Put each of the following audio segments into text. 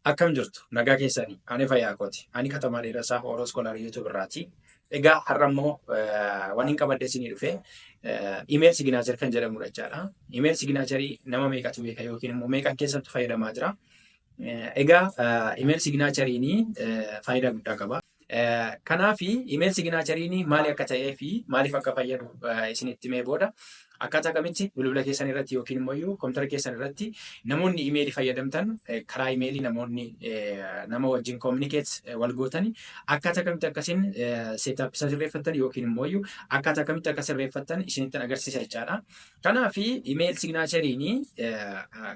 Akkam jirtu nagaa keessanii ani fayyaa kooti ani katamaa dheerasaa Hooros Iskoolaar YouTube irraati. Egaa har'a immoo waan hin qabadde isinii dhufe email signature kan jedhamudha jechaadha. Email signature nama meeqatu beeka yookiin immoo meeqan keessattuu fayyadamaa jira. Egaa email signature faayidaa guddaa qaba. Kanaaf email signature maali akka ta'ee fi maaliif akka fayyadu isinitti himee booda akkaataa kamitti bilbila keessan irratti yookiin immoo kompiitara keessan irratti namoonni imeelii fayyadamtan karaa imeelii namoonni nama wajjin communicate wal gootani akkaataa kamitti akkasiin seetaap isa sirreeffattan yookiin immoo akkaataa kamitti akka sirreeffattan isinitti agarsiisa jechaadha. Kanaaf imeel signaacheriin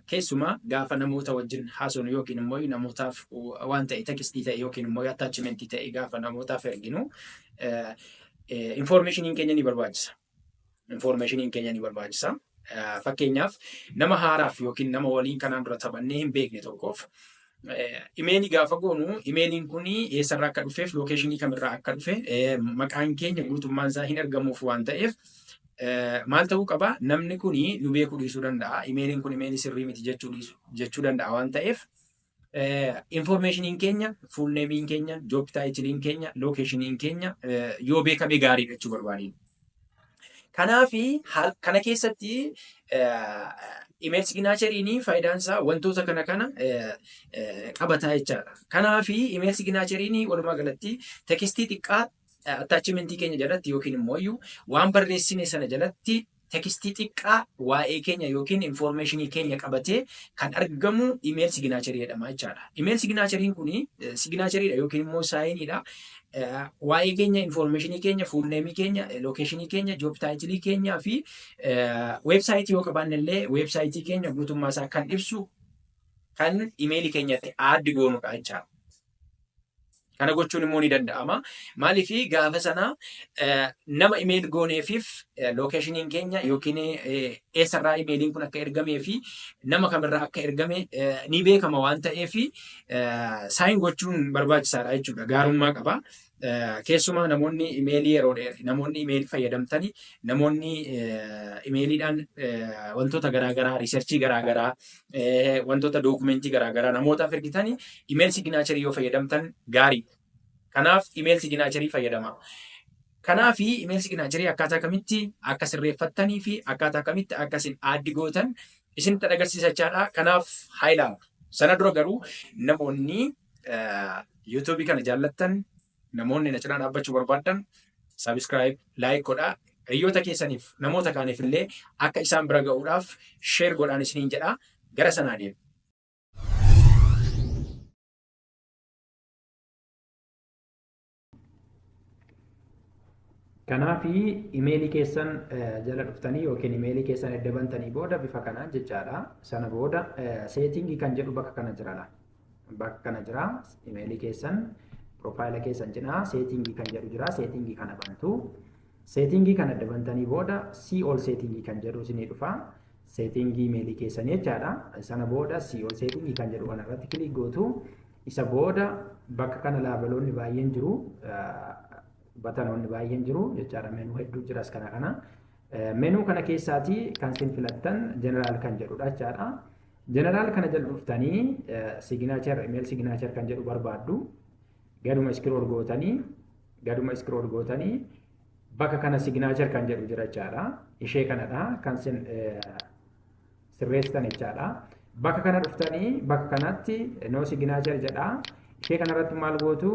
keessumaa gaafa namoota wajjin haasofnu yookiin immoo namootaaf waan ta'e tekstii ta'e yookiin immoo attaachimentii ta'e gaafa namootaaf erginu informationiin keenya ni barbaachisa. Informationiin keenya ni barbaachisa. Fakkeenyaaf nama haaraaf yookiin nama waliin kanaan dura taphannee hin beekne tokkoof imeelii gaafa goonu imeeliin kun eessarraa akka dhufeef lookeeshinii kamirraa akka dhufe maqaan keenya guutummaan isaa hin argamuuf waan ta'eef maal ta'uu qaba namni kun nu beekuu dhiisuu danda'a. Imeeliin kun imeelii sirrii miti jechuu danda'a waan ta'eef informationiin keenya fuulneemiin keenya job taayitiliin keenya lookeeshiniin keenya yoo beekame gaariidha jechuu barbaadina. Kanaafi kana keessatti email signaacheriin faayidaan isaa wantoota kana qabataa jechaadha. Kanaafi email signaacheriin walumaa galatti tekstii xiqqaa attaachimentii keenya jalatti yookiin immoo waan barreessine sana jalatti tekstii xiqqaa waa'ee keenya yookiin informationii keenya qabatee kan argamu email signaacherii jedhama jechaadha. Email signaacheriin kun signaacheriidha yookiin immoo saayiniidha. Waa'ee keenya informationii keenya fuulneemii keenya lookeeshinii keenya job taayitilii keenyaa fi weebsaayitii yoo qabaanne illee weebsaayitii keenya guutummaa isaa kan ibsu kan imeelii keenyatti aaddi goonudha jechaadha. Kana gochuun immoo ni danda'ama. Maaliif gaafa sana nama imeeli gooneefiif lookeeshiniin keenya yookiin eessarraa imeeliin kun akka ergamee fi nama kamirraa akka ergame ni beekama waan ta'eef saayin gochuun barbaachisaadha jechuudha. Gaarummaa qaba. Keessumaa namoonni imeelii yeroo dheeraa namoonni imeelii fayyadamtanii namoonni imeeliidhaan wantoota garaagaraa riisarchii garaagaraa wantoota dookumentii garaagaraa namootaaf ergitanii imeel signaacherii yoo fayyadamtan gaariidha. Kanaaf imeel signaacherii fayyadamaa. Kanaaf imeel signaacherii akkaataa kamitti akka sirreeffattanii fi akkaataa kamitti akka isin aaddi gootan isinitti agarsiisa jechaadha. Kanaaf haa ilaalu. Sana dura garuu namoonni yuutuubii kana jaallattan namoonni na cinaa dhaabbachuu barbaadan sabiskiraayib laayik godhaa. Hiriyoota keessaniif namoota kaaniif illee akka isaan bira ga'uudhaaf sheer godhaan isiniin jedhaa. Gara sanaa deemu. Kanaaf imeelii keessan jala dhuftanii yookiin imeelii keessan edda bantanii booda bifa kanaan jechaadha. Sana booda seetingii kan jedhu bakka kana jira. Bakka kana jira imeelii keessan profaayila keessan cinaa seetingii kan jedhu jira. Seetingii kana bantu. Seetingii kana edda bantanii booda see all seetingii kan jedhu isinii dhufa. Seetingii imeelii keessanii jechaadha. Sana booda see all seetingii kan jedhu kanarratti kilik gootu. Isa booda bakka kana laabaloonni baay'een jiru. Batanoonni baay'een jiru jechaadha. Menuu hedduu jiras kana. Menuu kana keessaati kan isin filattan jeneraal kan jedhudha jechaadha. Jeneraal kana jala dhuftanii signaachar email signaachar kan jedhu barbaaddu. Gaduma iskrool gootanii bakka kana signaachar kan jedhu jira jechaadha. Ishee kanadha kan isin sirreessitan jechaadha. Bakka kana dhuftanii bakka kanatti no signaachar jedha. Ishee kanarratti maal gootu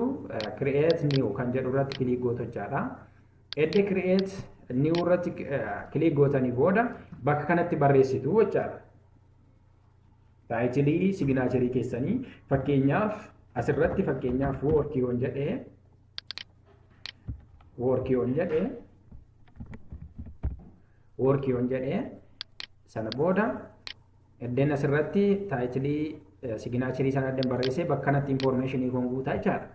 create new kan jedhu irratti kilik gootu jechaadha. Edda create new irratti kilik gootanii booda bakka kanatti barreessitu jechaadha. Taayitilii signaacherii keessanii fakkeenyaaf asirratti fakkeenyaaf workii on jedhee sana booda eddeen asirratti taayitilii signaacherii sana addan barreessee bakka kanatti informationii kun guutaa jechaadha.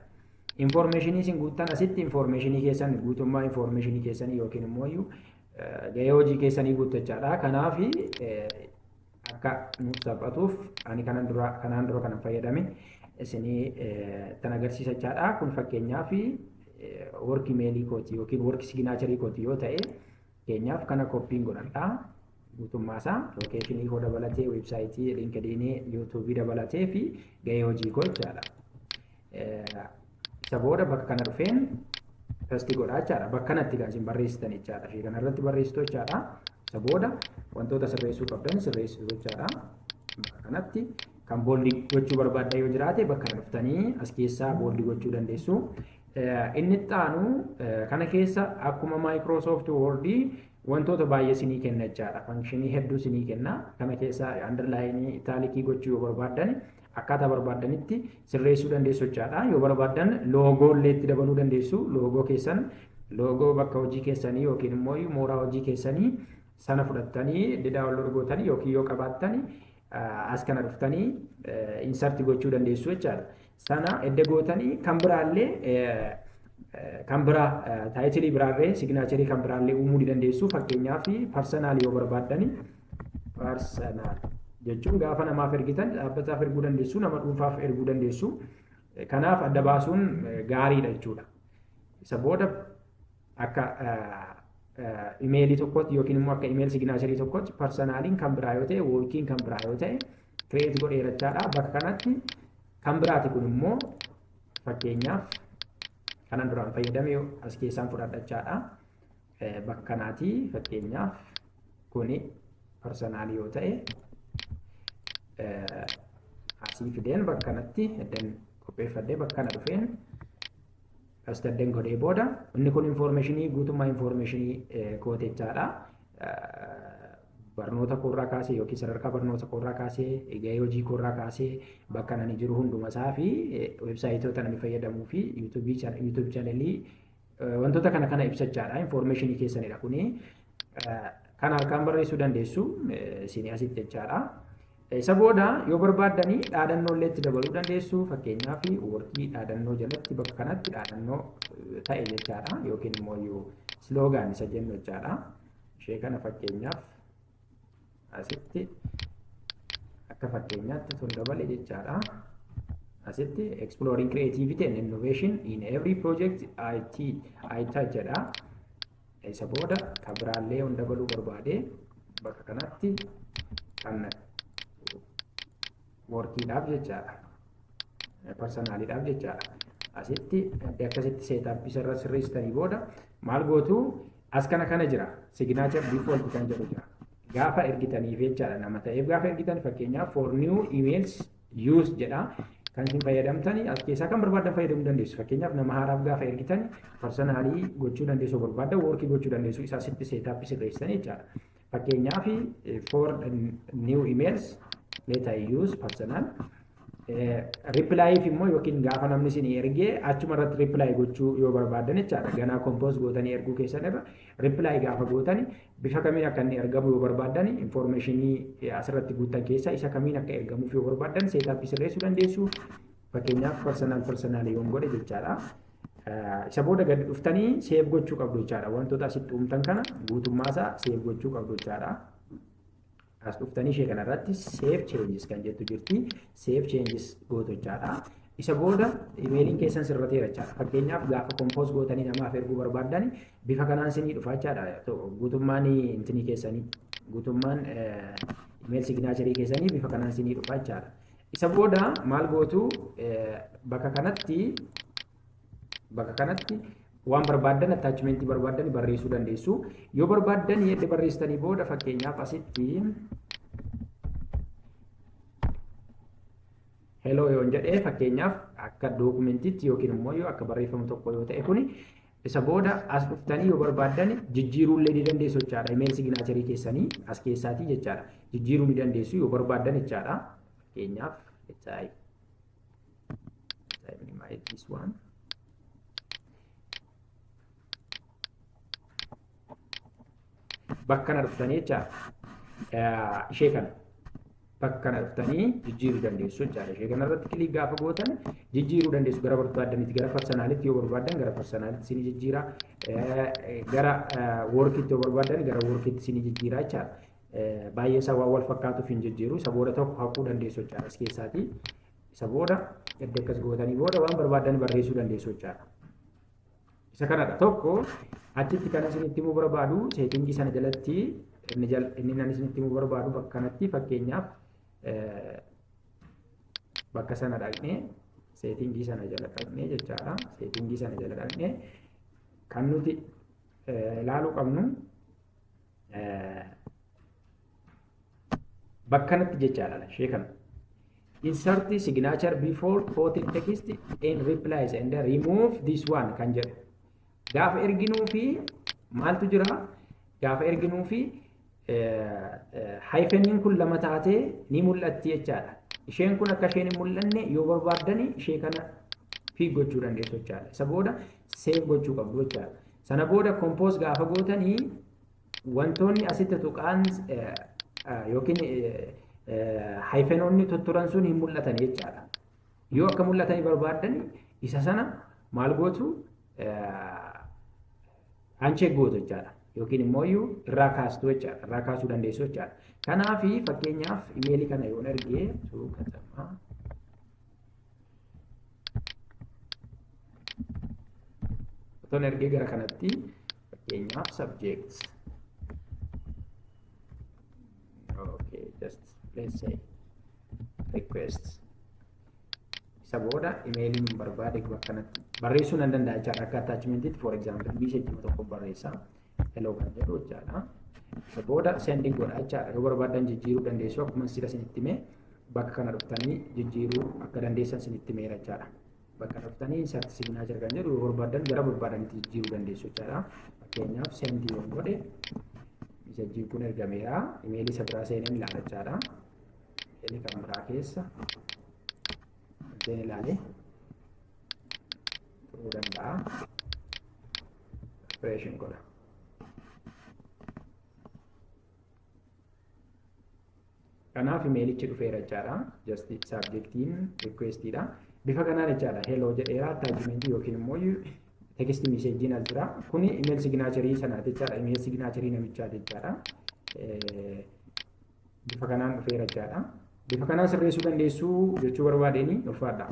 Informationii isin guuttan asitti informationii keessan guutummaa informationii keessanii yookiin immoo gahee hojii keessanii guuttu jechaadha. Kanaaf akka nuuf salphatuuf ani kanaan dura kanan fayyadame isinii tan agarsiisa jechaadha. Kun fakkeenyaaf work imeelii kooti yookiin work signaacherii kooti yoo ta'e keenyaaf kana koppiin godhadha. guutummaa isaa lookeeshinii koo dabalatee weebsaayitii linkedinii yuutuubii dabalatee fi gahee hojii koo jechaadha. Isa booda bakka kana dhufeen pasti godhaa jechaadha. Bakka kanatti kan isin barreessitan jechaadha. Ishee kanarratti barreessitu jechaadha. Isa booda wantoota sirreessuu qabdan sirreessitu jechaadha. Bakka kanatti kan booldi gochuu barbaaddan yoo jiraate bakka kana dhuftanii as keessaa booldi gochuu dandeessu. Inni itti aanu kana keessa akkuma Microsoft Word wantoota baay'ee isinii kenna jechaadha. Fankishinii hedduu isinii kenna. Kana keessa underline itaalikii gochuu yoo barbaaddan akkaataa barbaadanitti sirreessuu dandeessu jechaadha. Yoo barbaaddan loogoo illee itti dabaluu dandeessu. Loogoo keessan loogoo bakka hojii keessanii yookiin immoo mooraa hojii keessanii sana fudhattanii daawunlood gootanii yookiin yoo qabaattan as kana dhuftanii insert gochuu dandeessu jechaadha. Sana edda gootanii kan biraallee kan biraa taayitilii biraallee signaacharii kan biraallee uumuu dandeessu. Fakkeenyaaf personal yoo barbaaddan personal jechuun gaafa namaaf ergitan dhaabbataaf erguu dandeessu, nama dhuunfaaf erguu dandeessu. Kanaaf adda baasuun gaariidha jechuudha. Isa booda akka imeelii tokkotti yookiin immoo akka imeelii signaacharii tokkotti personaliin kan biraa yoo ta'e workiin kan biraa yoo ta'e create godheera jechaadha. Bakka kanatti kan biraati kun immoo fakkeenyaaf kanan duraan fayyadame as keessaan fudhadha jechaadha. Bakka kanaati fakkeenyaaf kuni personalii yoo ta'e asii fideen bakka kanatti eddan qopheeffadhee bakka kana dhufeen astadden godhee booda inni kun informationii guutummaa informationii kootechaadha. Barnoota koorraa kaasee yookiin sadarkaa barnoota koorraa kaasee gahee hojii koorraa kaasee bakka nani jiru hunduma isaa fi weebsaayitoota nani fayyadamuu fi yuutuub chaanelii wantoota kana ibsachaadha. Informationii keessanidha kuni. Kan harkaan barreessuu dandeessu isin asitti jechaadha. Isa booda yoo barbaaddanii dhaadannoo illee itti dabaluu dandeessu. Fakkeenyaaf workii dhaadannoo jalatti bakka kanatti dhaadannoo ta'e jechaadha yookiin immoo sloogaan isa jennu jechaadha. Ishee kana fakkeenyaaf asitti akka fakkeenyaatti tun dabale jechaadha. Asitti exploring creativity and innovation in every project I touch jedha. Isa booda kan biraallee hunda dabaluu barbaade bakka kanatti kan workiidhaaf jechaadha. Personaaliidhaaf jechaadha. Asitti akkasitti seetappii irra sirreessitanii booda maal gootu as kana jira. Signature default kan jedhu jira. Gaafa ergitaniif jechaadha nama ta'eef gaafa ergitan fakkeenyaaf for new emails use jedha. Kan isin fayyadamtani as keessaa kan barbaadan fayyadamuu dandeessu. Fakkeenyaaf nama haaraaf gaafa ergitan personalii gochuu dandeessu barbaadda workii gochuu dandeessu isa asitti seetappii sirreessitanii jechaadha. Fakkeenyaaf for new emails let I use personal reply fi immoo yookiin gaafa namni isin ergee achuma irratti reply gochuu yoo barbaadan jechaadha. Ganaa compose gootanii erguu keessan irra reply gaafa gootani bifa kamiin akka inni ergamu yoo barbaadan informationii asirratti guutan keessa isa kamiin akka ergamuuf yoo barbaadan seetappii sirreessuu dandeessu. Fakkeenyaaf personal yoon godhe jechaadha. Isa booda gadi dhuftanii save gochuu qabdu jechaadha. Wantoota asitti uumtan kana guutummaa isaa save gochuu qabdu jechaadha. As dhuftanii ishee kanarratti save changes kan jettu jirti. Save changes gootu jechaadha. Isa booda imeeliin keessan sirrateera jechaadha. Fakkeenyaaf gaafa compose gootanii namaaf erguu barbaadan bifa kanaan isinii dhufa jechaadha. Guutummaan intinii keessanii guutummaan email signaacharii keessanii bifa kanaan isinii dhufa jechaadha. Isa booda maal gootu bakka kanatti waan barbaadan attachmentii barbaadan barreessuu dandeessu. Yoo barbaadan yedde barreessitanii booda fakkeenyaaf asitti hello yoon jedhee fakkeenyaaf akka dookumentiitti yookiin immoo yoo akka barreeffamu tokko yoo ta'e kuni isa booda as dhuftanii yoo barbaadan jijjiiruu illee ni dandeessu jechaadha. Email signaacharii keessanii as keessaatii jechaadha. Jijjiiruu ni dandeessu yoo barbaadan jechaadha. Fakkeenyaaf this one bakka kana dhuftanii jechaadha. Ishee kana bakka kana dhuftanii jijjiiruu dandeessu jechaadha. Ishee kanarratti kilik gaafa gootan jijjiiruu dandeessu gara barbaadanitti gara personaalitti yoo barbaadan gara personaalitti isinii jijjiira. Gara workitti yoo barbaadan gara workitti isinii jijjiira jechaadha. Baay'ee isaa waan wal fakkaatuuf hin jijjiiru. Isa booda tokko haquu dandeessu jechaadha as keessaati. Isa booda edda akkas gootanii booda waan barbaadan barreessuu dandeessu jechaadha. Isa kanadha tokko achitti kan isinitti himuu barbaadu seetingii sana jalatti inni nan isinitti himuu barbaadu bakka kanatti fakkeenyaaf bakka sana dhaqnee seetingii sana jala dhaqnee jechaadha. Seetingii sana jala dhaqnee kan nuti ilaaluu qabnu bakka kanatti jechaadha ishee kana. Insert the signature before quoting text and replies and remove this one kan jedhu. Gaafa erginuu fi maaltu jira? Gaafa erginuu fi hypheniin kun lama taatee ni mul'atti jechaadha. Isheen kun akka isheen hin mul'anne yoo barbaaddani ishee kana fi gochuu dandeessu jechaadha. Isa booda save gochuu qabdu jechaadha. Sana booda compose gaafa gootanii wantoonni asitti tuqaan yookiin hyphenoonni tutturan sun hin mul'atan jechaadha. Yoo akka mul'atanii barbaaddani isa sana maal gootu uncheck gootu jechaadha. Yookiin immoo irraa kaastu jechaadha. Irraa kaasuu dandeessu jechaadha. Kanaaf fakkeenyaaf imeelii kana yoon ergee suuqatamaa otoon ergee gara kanatti fakkeenyaaf subjects. Okay, just let's say request. Isa booda imeeliin barbaade bakka kanatti barreessuu nan danda'a jechaadha. Akka attachmentiitti for example message tokko barreessaa hello kan jedhu jechaadha. Isa booda sending godha jechaadha. Yoo barbaadan jijjiiruu dandeessu akkuma sila isinitti himee bakka kana dhuftanii jijjiiruu akka dandeessan isinitti himeera jechaadha. Bakka dhuftanii insert signature kan jedhu yoo barbaadan gara barbaadanitti jijjiiruu dandeessu jechaadha. Fakkeenyaaf send yoon godhe message kun ergameera. Imeelii isa biraa seeneen ilaala jechaadha. Imeelii kan biraa keessa seen ilaalee turuu danda'a. Operation godha. Kanaaf imeelichi dhufeera jechaadha. Just subjectiin requestidha. Bifa kanaan jechaadha. Hello jedheera attachment yookiin immoo text message as jira. Kuni email signature sanaati jechaadha. Email signature namichaati jechaadha. Bifa kanaan dhufeera jechaadha. Bifa kanaan sirreessuu dandeessu jechuu barbaadeeni ulfaadha.